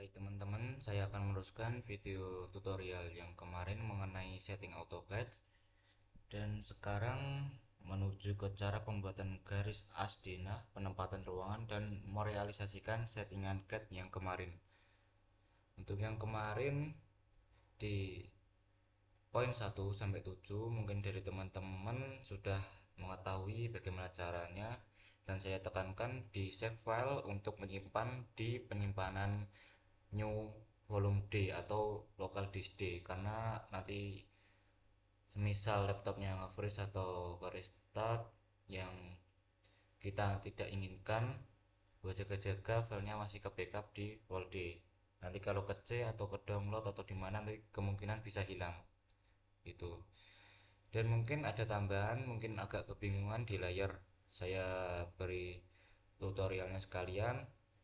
Baik teman-teman, saya akan meneruskan video tutorial yang kemarin mengenai setting AutoCAD dan sekarang menuju ke cara pembuatan garis asdena, penempatan ruangan dan merealisasikan settingan CAD yang kemarin. Untuk yang kemarin di poin 1 sampai 7 mungkin dari teman-teman sudah mengetahui bagaimana caranya, dan saya tekankan di save file untuk menyimpan di penyimpanan new volume D atau local disk D, karena nanti semisal laptopnya nge-freeze atau restart yang kita tidak inginkan, buat jaga-jaga filenya masih ke backup di file D. Nanti kalau ke C atau ke download atau di mana, nanti kemungkinan bisa hilang gitu. Dan mungkin ada tambahan, mungkin agak kebingungan di layar, saya beri tutorialnya sekalian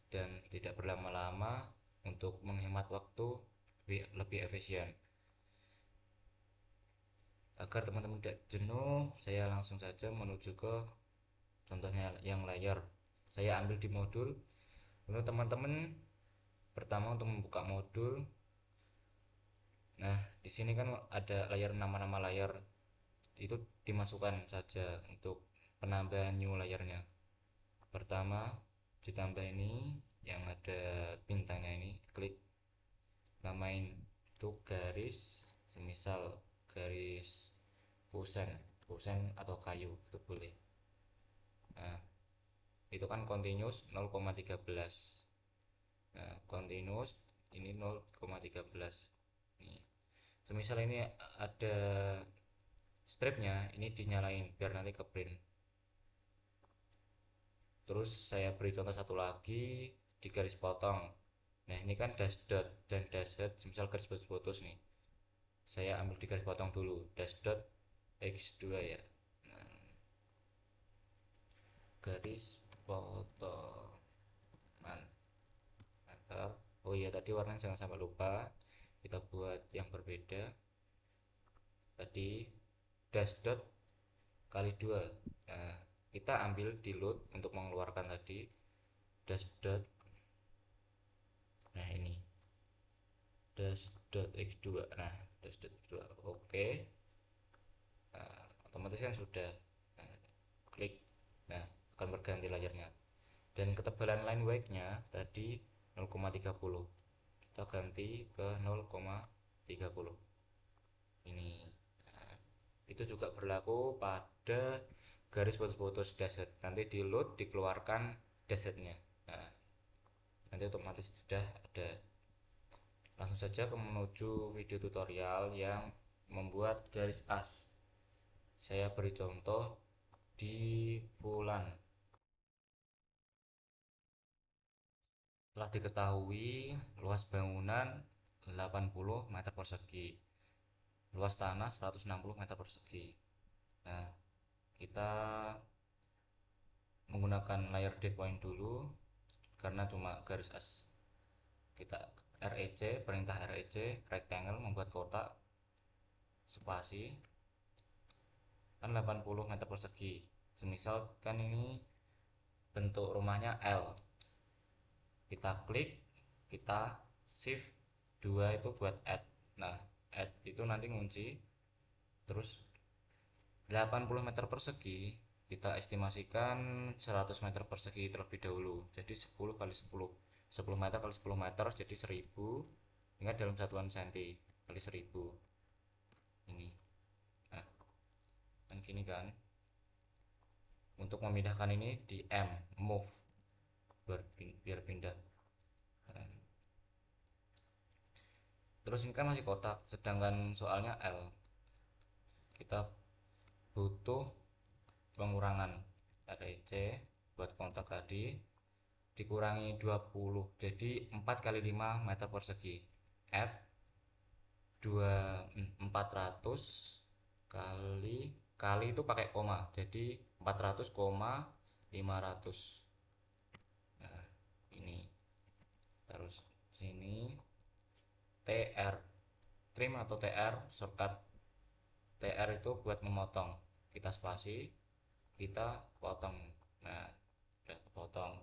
dan tidak berlama-lama untuk menghemat waktu, lebih efisien. Agar teman-teman tidak jenuh, saya langsung saja menuju ke contohnya yang layar. Saya ambil di modul. Untuk teman-teman, pertama untuk membuka modul, nah di sini kan ada layar, nama-nama layar itu dimasukkan saja untuk penambahan new layarnya. Pertama ditambah ini yang ada bintangnya, ini klik, namain itu garis, semisal garis kusen kusen atau kayu itu boleh. Nah itu kan continuous 0,13. Nah continuous ini 0,13. Nih semisal ini ada stripnya, ini dinyalain biar nanti ke print. Terus saya beri contoh satu lagi di garis potong. Nah ini kan dash dot dan dash dot, misal garis putus nih, saya ambil di garis potong dulu, dash dot x2 ya. Nah, garis potongan antar, oh iya tadi warnanya jangan sampai lupa, kita buat yang berbeda. Tadi dash dot kali 2. Nah kita ambil di load untuk mengeluarkan tadi dash dot, nah ini dash dot x2. Nah dash dot x2 oke. Nah, otomatis kan sudah. Nah, klik, nah akan berganti layarnya. Dan ketebalan line weight nya tadi 0,30, kita ganti ke 0,30 ini. Nah, itu juga berlaku pada garis putus-putus dashset, nanti di load dikeluarkan dashsetnya. Nah nanti otomatis sudah ada. Langsung saja ke menuju video tutorial yang membuat garis as. Saya beri contoh di Fulan. Telah diketahui luas bangunan 80 meter persegi, luas tanah 160 meter persegi. Nah kita menggunakan layer deploy dulu karena cuma garis as. Kita rec, perintah rec rectangle, membuat kotak, spasi, kan 80 meter persegi. Semisal kan ini bentuk rumahnya L, kita klik, kita shift 2 itu buat add. Nah add itu nanti ngunci. Terus 80 meter persegi kita estimasikan 100 meter persegi terlebih dahulu, jadi 10 kali 10, 10 meter kali 10 meter jadi 1000. Ingat dalam satuan senti kali 1000 ini. Nah kan gini kan. Untuk memindahkan ini di M, move, biar pindah. Nah, terus ini kan masih kotak, sedangkan soalnya L, kita butuh pengurangan rec buat kontak tadi, dikurangi 20, jadi 4 kali 5 meter persegi. Add 400 kali kali itu pakai koma, jadi 400, 500. Nah ini terus sini tr, trim atau tr shortcut. Tr itu buat memotong, kita spasi, kita potong. Nah udah potong.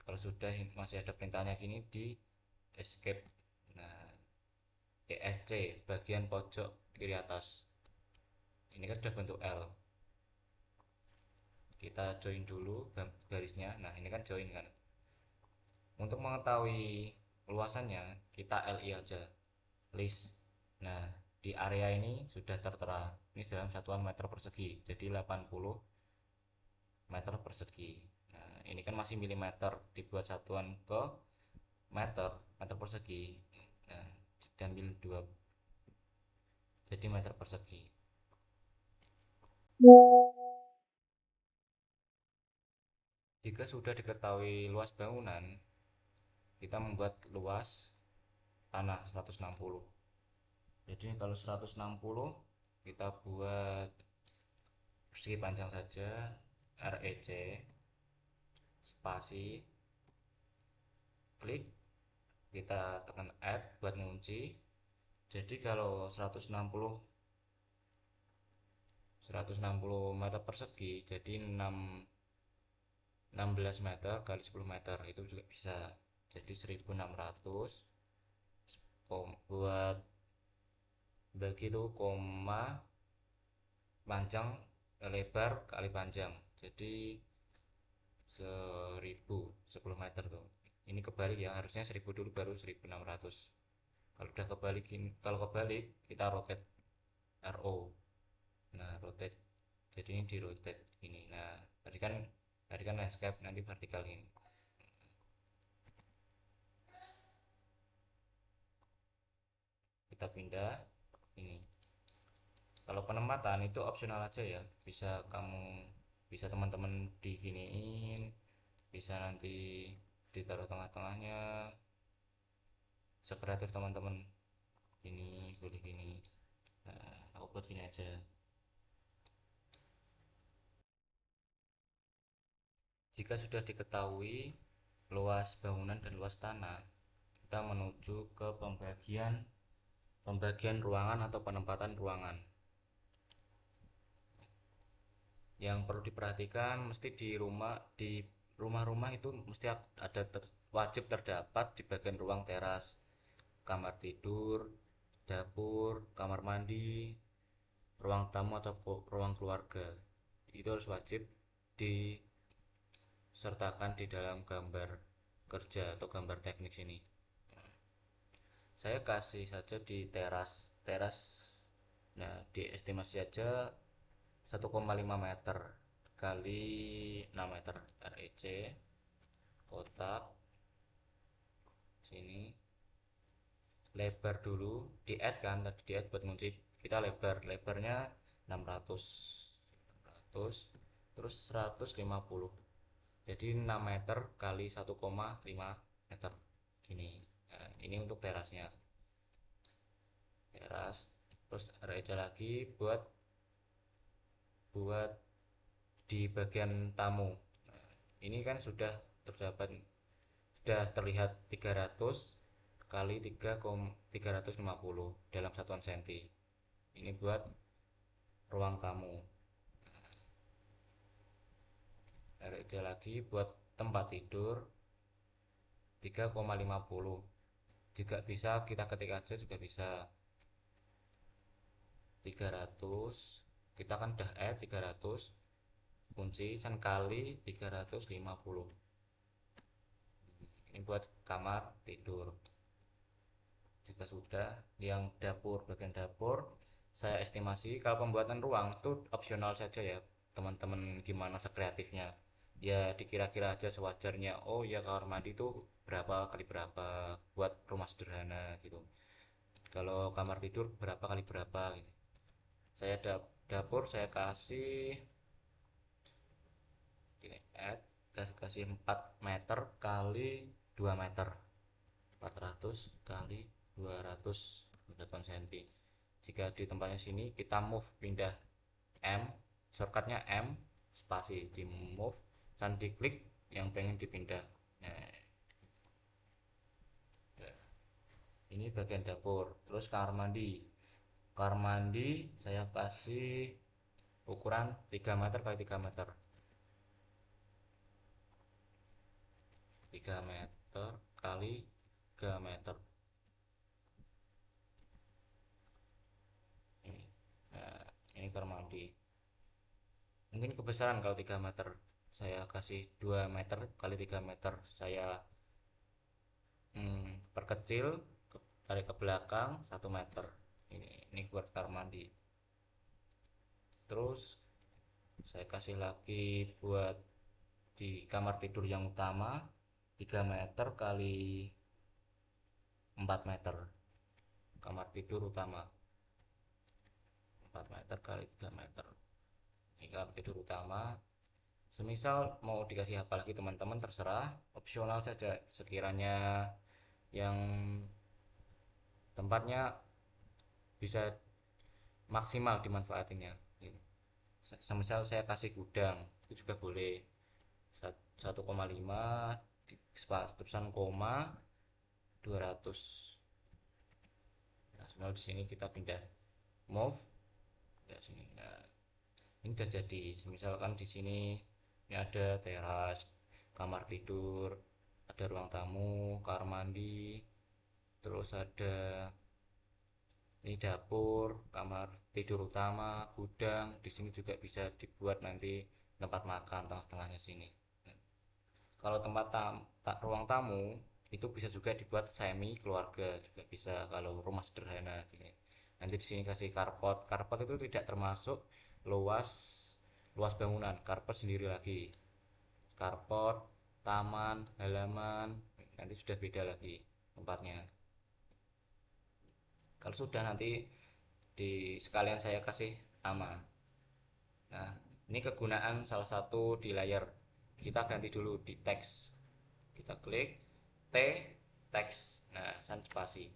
Kalau sudah masih ada perintahnya gini, di escape. Nah, ESC bagian pojok kiri atas. Ini kan sudah bentuk L. Kita join dulu garisnya. Nah, ini kan join kan. Untuk mengetahui luasannya, kita LI aja. List. Nah, di area ini sudah tertera. Ini dalam satuan meter persegi. Jadi 80 meter persegi. Nah, ini kan masih milimeter, dibuat satuan ke meter, meter persegi. Nah, diambil 2 jadi meter persegi. Jika sudah diketahui luas bangunan, kita membuat luas tanah 160. Jadi kalau 160 kita buat persegi panjang saja, REC spasi klik, kita tekan add buat mengunci. Jadi kalau 160 meter persegi, jadi 16 meter kali 10 meter itu juga bisa. Jadi 1600 buat bagi itu koma panjang lebar kali panjang, jadi 1000 10 meter tuh. Ini kebalik ya, harusnya 1000 dulu baru 1600. Kalau udah kebalik, kalau kebalik kita rotate RO. Nah, rotate, jadi ini di rotate ini. Nah, tadi kan landscape, nanti vertikal ini. Kita pindah ini. Kalau penempatan itu opsional aja ya, bisa teman-teman diginiin, bisa nanti ditaruh tengah-tengahnya, sekreatif teman-teman. Ini boleh gini. Nah, aku buat gini aja. Jika sudah diketahui luas bangunan dan luas tanah, kita menuju ke pembagian ruangan atau penempatan ruangan. Yang perlu diperhatikan, mesti di rumah-rumah itu mesti ada wajib terdapat di bagian ruang teras, kamar tidur, dapur, kamar mandi, ruang tamu atau ruang keluarga. Itu harus wajib disertakan di dalam gambar kerja atau gambar teknik sini. Saya kasih saja di teras. Teras, nah, diestimasi saja 1,5 meter kali 6 meter REC kotak sini. Lebar dulu di add kan, tadi di add buat ngunci, kita lebarnya 600 terus 150, jadi 6 meter kali 1,5 meter gini. Nah, ini untuk terasnya, teras. Terus REC lagi buat di bagian tamu. Nah, ini kan sudah terlihat 300 kali 350 dalam satuan senti. Ini buat ruang tamu. REC lagi buat tempat tidur 3,50. Juga bisa kita ketik aja juga bisa. 300, kita kan udah add 300 kunci dan kali 350. Ini buat kamar tidur. Jika sudah, yang bagian dapur saya estimasi. Kalau pembuatan ruang itu opsional saja ya teman-teman, gimana sekreatifnya ya, dikira-kira aja sewajarnya. Oh ya, kamar mandi itu berapa kali berapa buat rumah sederhana gitu. Kalau kamar tidur berapa kali berapa gitu. Saya dapur saya kasih ini add, kasih 4 meter kali 2 meter, 400 kali 200 cm. Jika di tempatnya sini kita move, pindah M, shortcutnya M spasi, di move dan diklik yang pengen dipindah. Nah, ini bagian dapur. Terus kamar mandi saya kasih ukuran 3 meter kali 3 meter, 3 meter kali 3 meter ini. Nah, ini kamar mandi. Mungkin kebesaran kalau 3 meter. Saya kasih 2 meter kali 3 meter. Saya perkecil, tarik ke belakang 1 meter. Ini buat kamar mandi. Terus saya kasih lagi buat di kamar tidur yang utama 3 meter kali 4 meter. Kamar tidur utama 4 meter kali 3 meter. Ini kamar tidur utama. Semisal mau dikasih apa lagi teman-teman terserah, opsional saja. Sekiranya yang tempatnya bisa maksimal dimanfaatinya. Semisal saya kasih gudang itu juga boleh 1,5 terusan koma 200. Nah, sebenarnya di sini kita pindah move ya sini. Nah, ini udah jadi. Misalkan di sini ini ada teras, kamar tidur, ada ruang tamu, kamar mandi, terus ada ini dapur, kamar tidur utama, gudang. Di sini juga bisa dibuat nanti tempat makan tengah-tengahnya sini. Kalau tempat ruang tamu itu bisa juga dibuat semi keluarga juga bisa kalau rumah sederhana gini. Nanti di sini kasih carport. Carport itu tidak termasuk luas luas bangunan. Carport sendiri lagi. Carport, taman, halaman, nanti sudah beda lagi tempatnya. Kalau sudah nanti di sekalian saya kasih nama. Nah, ini kegunaan salah satu di layar. Kita ganti dulu di teks. Kita klik T teks. Nah, dan spasi.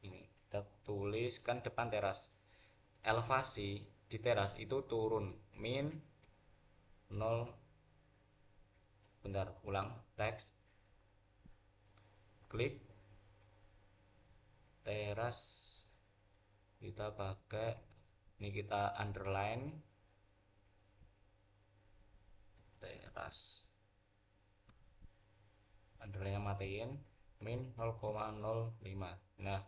Ini kita tuliskan depan teras. Elevasi di teras itu turun min 0. Bentar, ulang teks. Klik teras. Kita pakai ini, kita underline teras. Underline matiin min 0,05. Nah,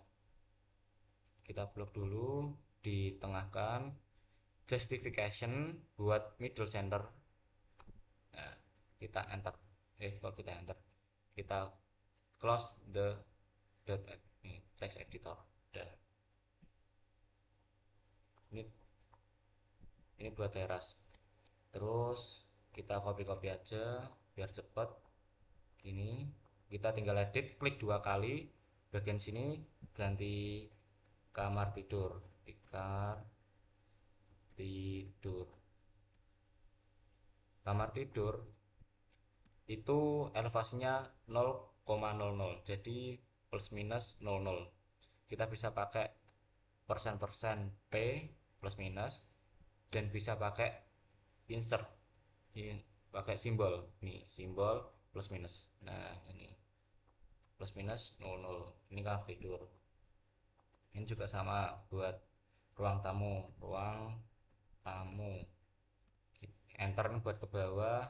kita blok dulu, ditengahkan justification buat middle center. Nah, kita enter. Kalau kita enter, kita close the text editor. Udah. Ini buat teras. Terus kita copy aja biar cepet. Gini, kita tinggal edit, klik 2 kali bagian sini, ganti kamar tidur. Kamar tidur itu elevasinya 0,00, jadi plus minus 00. Kita bisa pakai persen P plus minus, dan bisa pakai insert, ini pakai simbol, nih simbol plus minus. Nah, ini plus minus 00. Ini kamar tidur. Ini juga sama buat ruang tamu. Enter buat ke bawah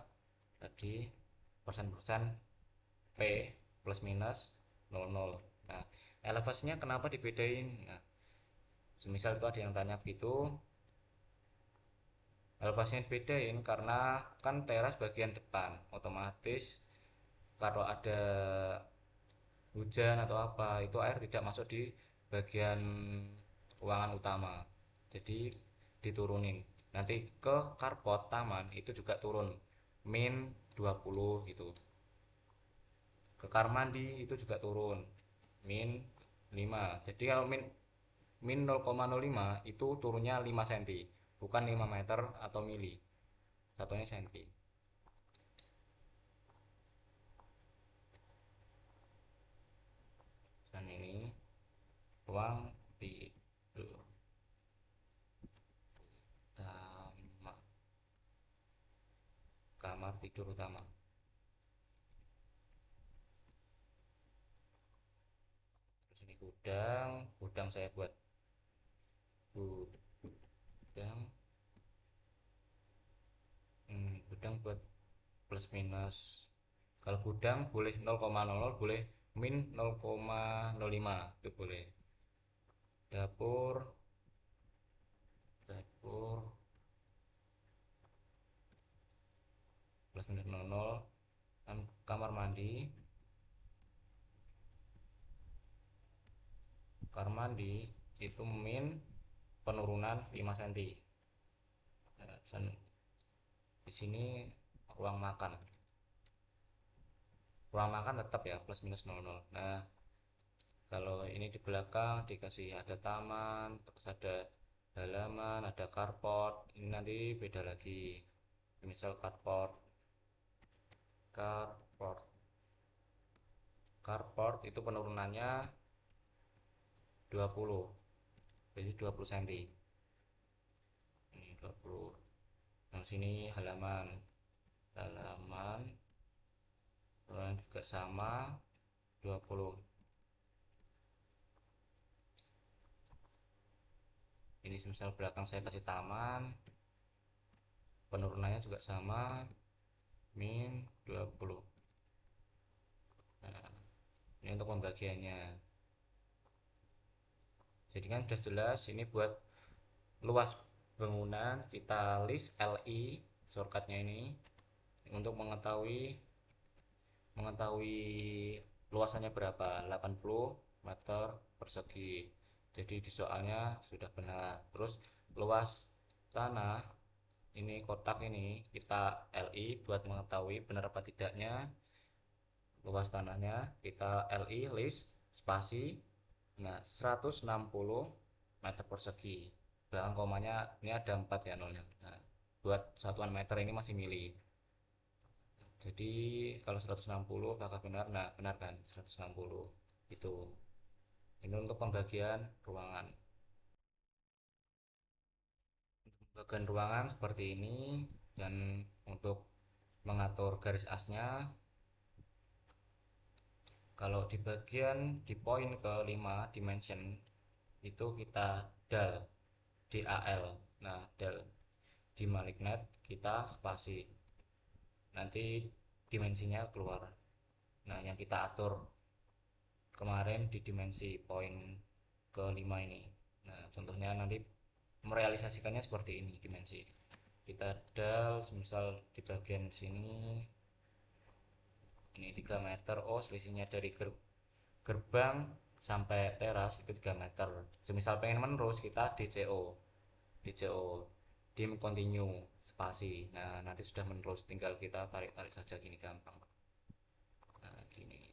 tadi, persen P plus minus 00. Nah, elevasinya kenapa dibedain? Nah, semisal itu ada yang tanya gitu, elevasinya dibedain karena kan teras bagian depan, otomatis kalau ada hujan atau apa itu air tidak masuk di bagian ruangan utama, jadi diturunin. Nanti ke carport taman itu juga turun min 20 gitu. Ke kamar mandi itu juga turun min 5. Jadi kalau min 0,05 itu turunnya 5 cm, bukan 5 meter atau mili, satunya cm. Dan ini ruang tidur utama, kamar tidur utama. Terus ini gudang saya buat gudang gudang buat plus minus. Kalau gudang boleh 0,00, boleh min 0,05 itu boleh. Dapur dapur plus minus 00. Kamar mandi itu min penurunan 5 cm. Dan di sini ruang makan tetap ya plus minus 00. Nah, kalau ini di belakang dikasih ada taman, terus ada halaman, ada carport. Ini nanti beda lagi. Misal carport carport itu penurunannya 20, jadi 20 cm. Ini 20. Nah, sini halaman juga sama 20. Ini misal belakang saya kasih taman, penurunannya juga sama min 20. Nah, ini untuk pembagiannya. Jadi kan sudah jelas ini buat luas bangunan, kita list LI shortcutnya ini untuk mengetahui luasannya berapa, 80 meter persegi. Jadi di soalnya sudah benar. Terus luas tanah ini, kotak ini kita LI buat mengetahui benar apa tidaknya luas tanahnya. Kita LI list spasi, nah 160 meter persegi. Belakang komanya ini ada 4 ya nolnya. Nah, buat satuan meter ini masih milih. Jadi kalau 160 apakah benar? Nah, benar kan? 160 itu. Ini untuk pembagian ruangan. Bagian ruangan seperti ini, dan untuk mengatur garis asnya, kalau di bagian di poin ke-5 dimension itu kita dal DAL. Nah, dal di malignat kita spasi. Nanti dimensinya keluar. Nah, yang kita atur kemarin di dimensi poin ke-5 ini. Nah, contohnya nanti merealisasikannya seperti ini dimensi. Kita dal misal di bagian sini ini 3 meter. Oh, selisihnya dari gerbang sampai teras itu 3 meter. Semisal pengen menerus kita DCO dim continue spasi. Nah, nanti sudah menerus, tinggal kita tarik-tarik saja gini, gampang. Nah, gini.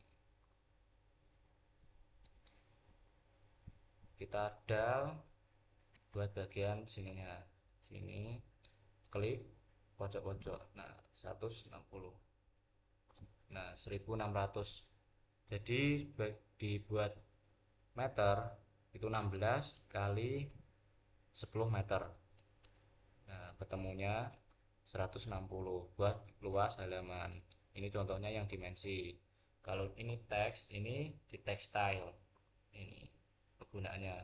Kita dal buat bagian sininya. Sini klik pojok-pojok. Nah, 160. Nah, 1600. Jadi dibuat meter itu 16 kali 10 meter. Nah, ketemunya 160 buat luas halaman. Ini contohnya yang dimensi. Kalau ini teks, ini di textile. Ini kegunaannya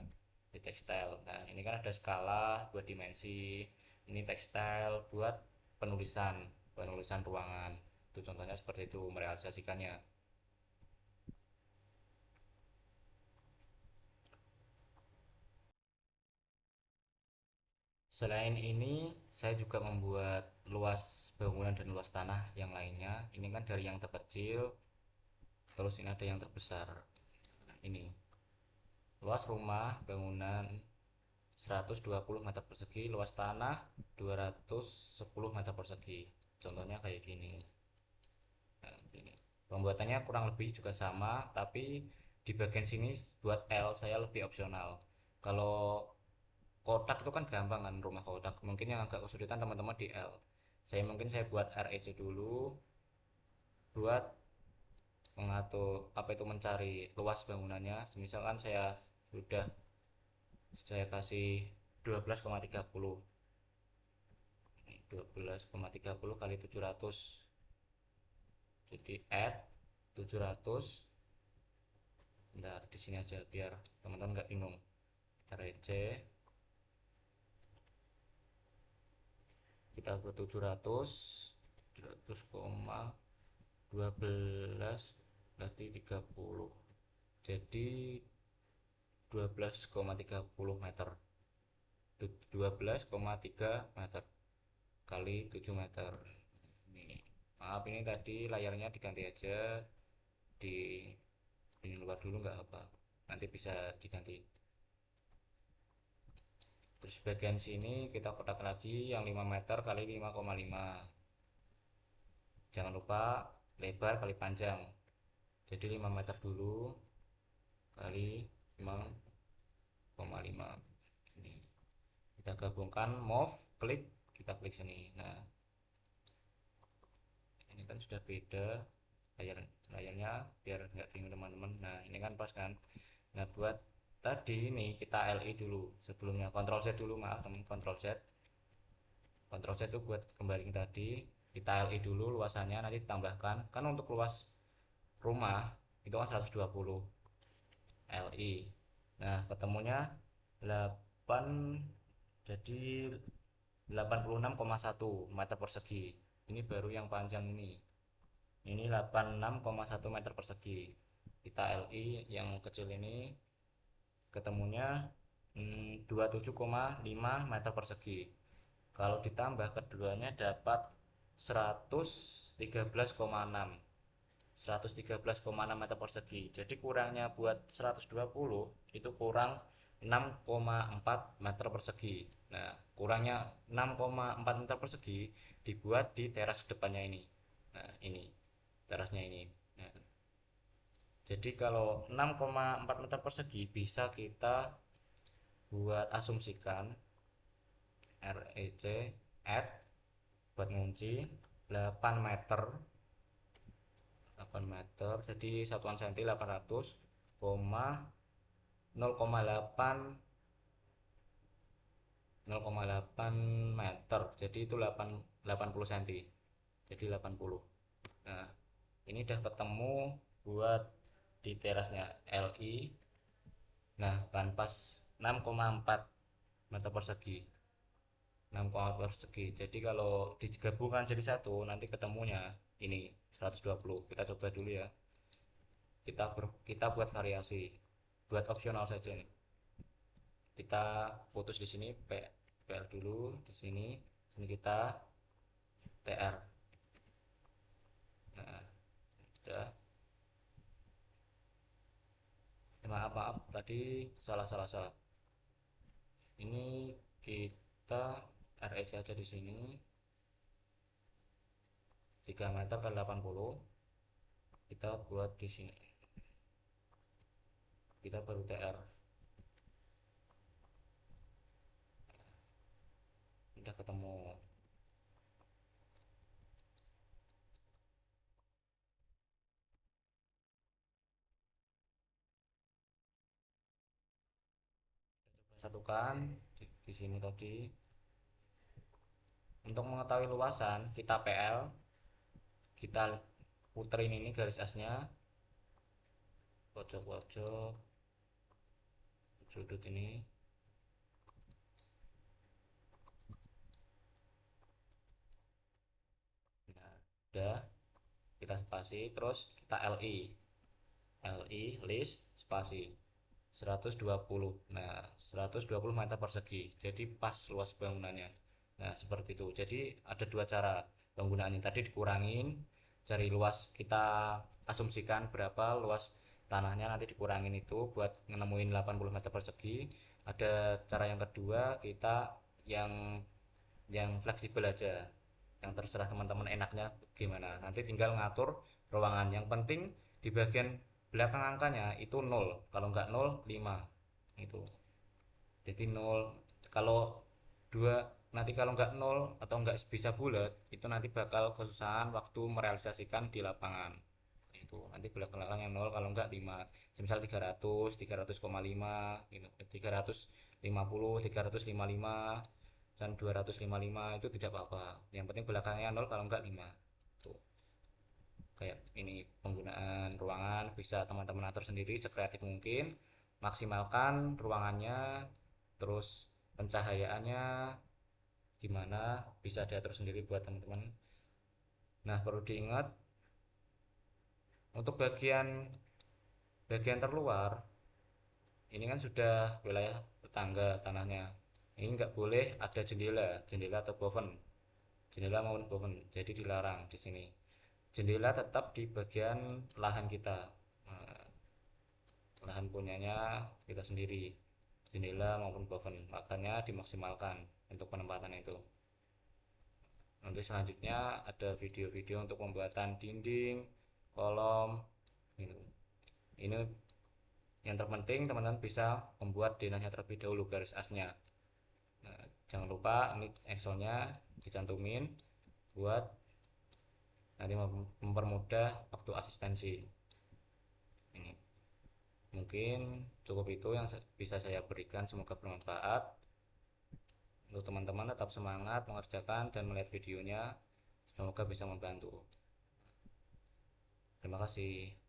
di textile. Nah, ini kan ada skala buat dimensi. Ini textile buat penulisan ruangan. Itu contohnya seperti itu merealisasikannya. Selain ini, saya juga membuat luas bangunan dan luas tanah yang lainnya. Ini kan dari yang terkecil, terus ini ada yang terbesar. Ini luas rumah bangunan 120 meter persegi, luas tanah 210 meter persegi. Contohnya kayak gini. Nah, gini. Pembuatannya kurang lebih juga sama, tapi di bagian sini buat L saya lebih opsional. Kalau kotak itu kan gampang kan, rumah kotak. Mungkin yang agak kesulitan teman-teman di L. Saya buat REC dulu buat mengatur apa itu, mencari luas bangunannya. Misalkan saya kasih 12,30. 12,30 kali 700. Jadi add 700. Bentar, di sini aja biar teman-teman nggak bingung. REC kita buat 700 koma 12. berarti 30, jadi 12,30 meter, 12,3 meter kali 7 meter. Ini maaf, ini tadi layarnya diganti aja, di ini luar dulu nggak apa, nanti bisa diganti. Terus bagian sini kita kotak lagi yang 5 meter kali 5,5, jangan lupa lebar kali panjang, jadi 5 meter dulu kali 5,5. Ini kita gabungkan, move, klik, kita klik sini. Nah, ini kan sudah beda layarnya, biar nggak bingung teman-teman. Nah, ini kan pas kan. Nah, buat tadi ini kita LI dulu sebelumnya, Ctrl Z dulu, maaf teman, Ctrl Z. Ctrl Z itu buat kembali tadi, kita LI dulu luasannya, nanti ditambahkan. Kan untuk luas rumah itu kan 120 LI. Nah, ketemunya 8, jadi 86,1 meter persegi. Ini baru yang panjang ini. Ini 86,1 meter persegi. Kita LI yang kecil ini ketemunya 27,5 meter persegi. Kalau ditambah keduanya dapat 113,6 meter persegi. Jadi kurangnya buat 120 itu kurang 6,4 meter persegi. Nah, kurangnya 6,4 meter persegi dibuat di teras depannya ini. Nah, ini terasnya ini. Nah, jadi kalau 6,4 meter persegi bisa kita buat asumsikan REC add buat ngunci 8 meter, 8 meter, jadi satuan senti 800, 0,8 meter, jadi itu 80 cm, jadi 80. Nah, ini udah ketemu buat di terasnya LI. Nah, kan pas 6,4 meter persegi, 6,4 persegi. Jadi kalau digabungkan jadi satu nanti ketemunya ini 120. Kita coba dulu ya, kita buat variasi, buat opsional saja nih. Kita putus di sini PR dulu, di sini kita TR. Nah, sudah. Maaf tadi salah. Ini kita REC aja di sini 3 meter kali 80. Kita buat di sini, kita baru TR. Udah ketemu. Satukan di sini tadi. Untuk mengetahui luasan kita PL, kita puterin ini garis asnya, pojok-pojok sudut ini. Nah, udah, kita spasi, terus kita LI list spasi 120. Nah, 120 meter persegi, jadi pas luas bangunannya. Nah, seperti itu. Jadi ada dua cara penggunaannya. Tadi dikurangin, cari luas, kita asumsikan berapa luas tanahnya, nanti dikurangin itu buat nemuin 80 meter persegi. Ada cara yang kedua, kita yang fleksibel aja, yang terserah teman-teman enaknya gimana, nanti tinggal ngatur ruangan. Yang penting di bagian belakang angkanya itu 0, kalau nggak 0 5 itu, jadi 0 kalau 2, nanti kalau nggak 0 atau nggak bisa bulat itu nanti bakal kesusahan waktu merealisasikan di lapangan. Itu nanti belakang-belakangnya 0, kalau nggak 5, misal 300, 300,5 gitu, 350, 355 dan 255 itu tidak apa-apa, yang penting belakangnya 0 kalau nggak 5. Tuh, kayak ini penggunaan ruangan bisa teman-teman atur sendiri sekreatif mungkin, maksimalkan ruangannya, terus pencahayaannya gimana bisa diatur sendiri buat teman-teman. Nah, perlu diingat Untuk bagian terluar ini kan sudah wilayah tetangga tanahnya, ini nggak boleh ada jendela atau boven, jendela maupun boven, jadi dilarang di sini. Jendela tetap di bagian lahan kita. Nah, lahan punyanya kita sendiri, jendela maupun boven makanya dimaksimalkan untuk penempatan itu. Nanti selanjutnya ada video-video untuk pembuatan dinding, kolom gitu. Ini yang terpenting teman-teman bisa membuat denahnya terlebih dahulu, garis asnya. Nah, jangan lupa ini Excelnya dicantumin buat nanti mempermudah waktu asistensi. Ini mungkin cukup itu yang bisa saya berikan, semoga bermanfaat. Untuk teman-teman tetap semangat mengerjakan dan melihat videonya, semoga bisa membantu. Terima kasih.